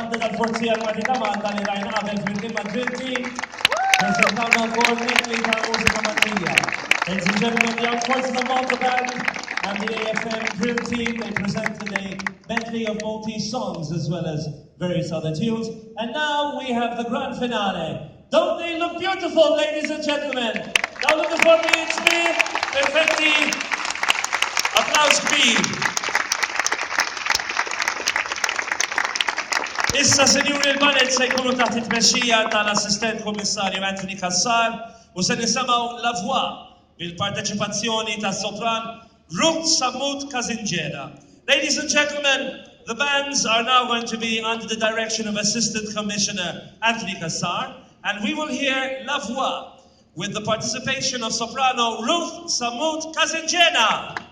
banda tal-Forzi Armati ta' Malta li rajna qabel fl-imkien mal-Ġilti. Presentawna wkoll medley ta' mużika Maltija. Ladies and gentlemen, the Armed Forces of Malta Band and the AFM Drill Team, they presented a medley of Maltese songs as well as various other tunes. And now we have the grand finale. Don't they look beautiful, ladies and gentlemen? Now looking for me, it's me, perfetti. Applaus kbir. Issa, Senjuri, il-ballet se jkunu taħt it-tmexxija tal-Assistent Kummissarju Anthony Cassar u se nisimgħu La Voix bil-parteċipazzjoni tas-sopran Ruth Samut Kazinġera. Ladies and gentlemen, the bands are now going to be under the direction of Assistant Commissioner Anthony Cassar, and we will hear La Voix with the participation of soprano Ruth Samut Kazinġera.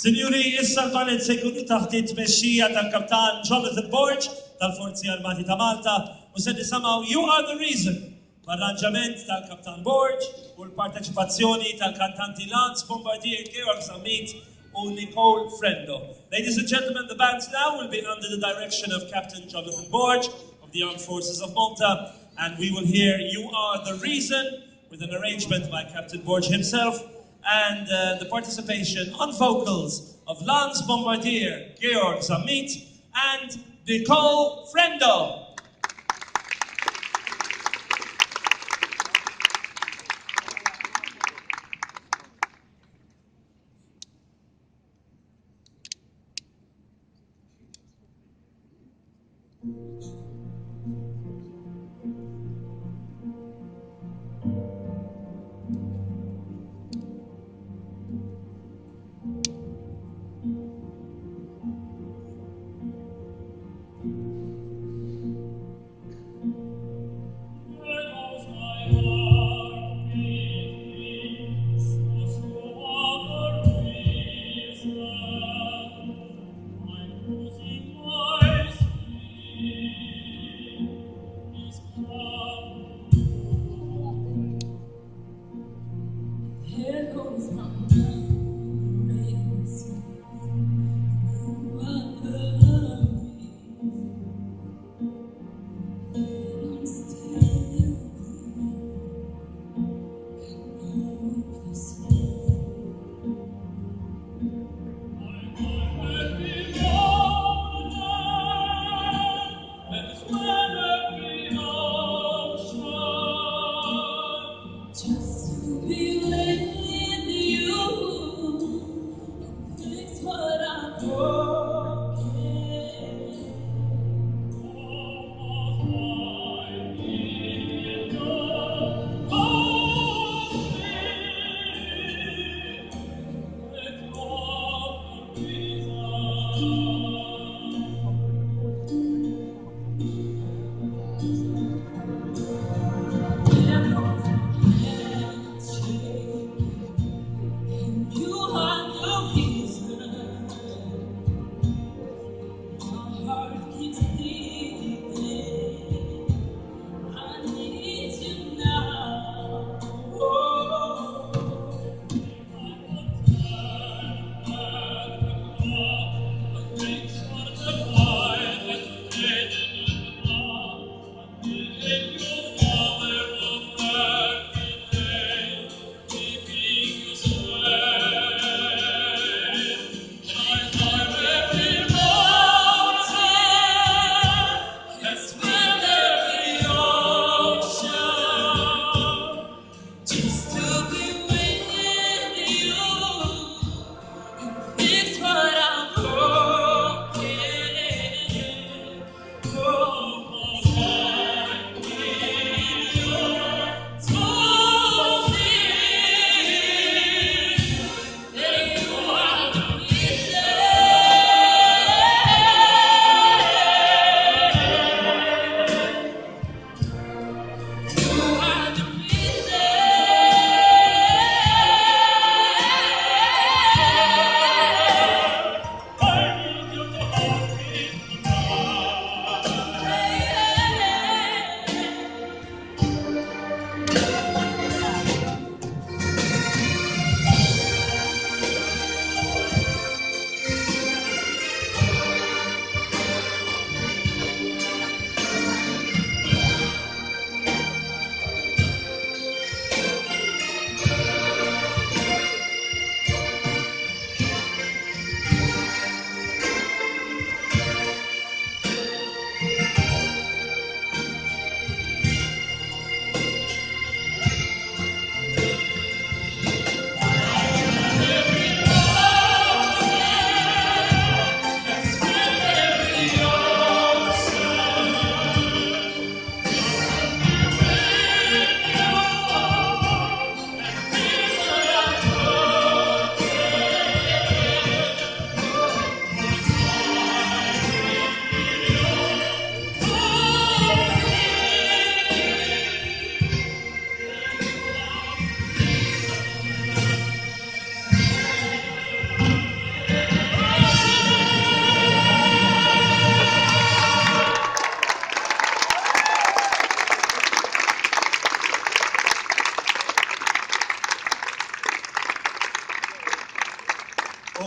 Sinjuri, issa l-ballet se jkunu taħt it-tmexxija tal-Kaptan Jonathan Borge tal-Forzi Armati ta' Malta u se nisimgħu You Are the Reason b'arranġament tal-Kaptan Borge u l-parteċipazzjoni tal-kantanti Lance Bombardier, Georg Samit u Nicole Frendo. Ladies and gentlemen, the bands now will be under the direction of Captain Jonathan Borge of the Armed Forces of Malta, and we will hear You Are the Reason with an arrangement by Captain Borge himself. and the participation on vocals of Lance Bombardier, Georg Zamit, and Nicole Frendo.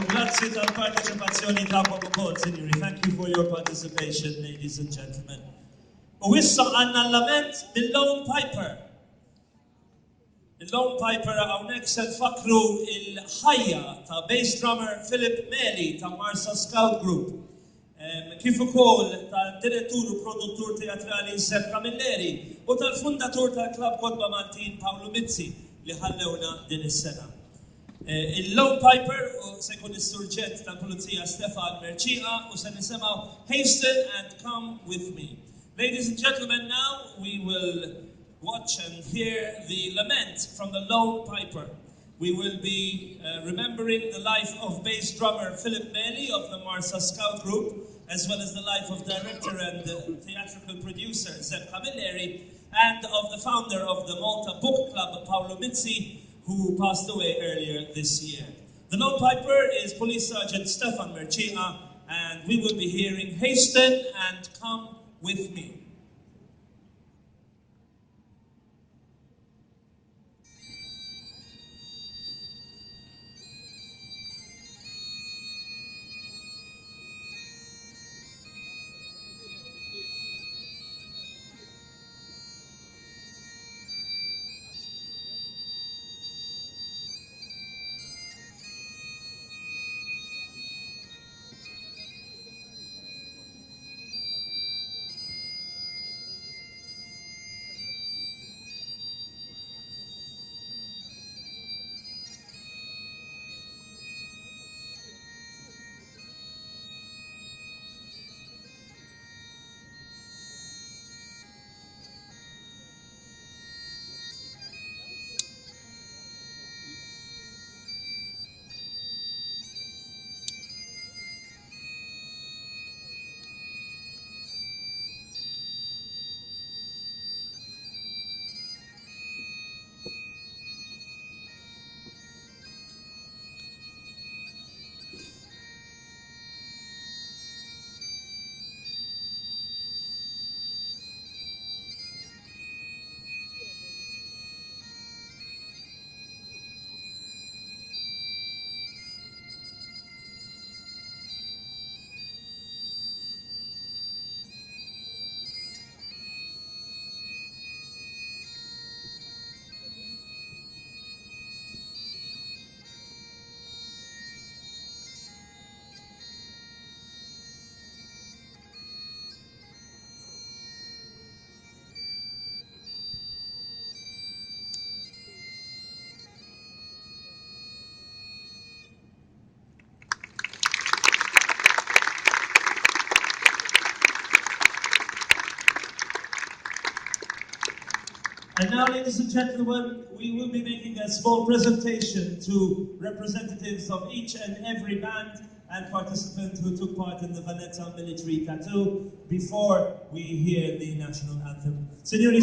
Grazie tal-parteċipazzjoni ta'kom ukoll, Sinjuri. Thank you for your participation, ladies and gentlemen. U issa għandna Lament mill-Lone Piper. Il-Lone Piper hawnhekk se nfakru il-ħajja ta' bass drummer Philip Meli ta' Marsa Scout Group. Kif ukoll tal-direttur u produttur teatrali Sepp Camilleri u tal-fundatur tal-Klabb Kodba Maltin Paolo Mizzi li ħallewna din is-sena. Il-Lone Piper se jkun is-surġent tal-Pulizija Stefan Merċiqa u se nisimgħu Hasten and Come With Me. Ladies and gentlemen, now we will watch and hear the Lament from the Lone Piper. We will be remembering the life of bass drummer Philip Meli of the Marsa Scout Group, as well as the life of director and theatrical producer Sepp Camilleri, and of the founder of the Malta Book Club, Paolo Mizzi, who passed away earlier this year. The Lone Piper is Police Sergeant Stefan Merċiqa, and we will be hearing Hasten and Come With Me. And now, ladies and gentlemen, we will be making a small presentation to representatives of each and every band and participant who took part in the Valletta military tattoo before we hear the national anthem. Signori,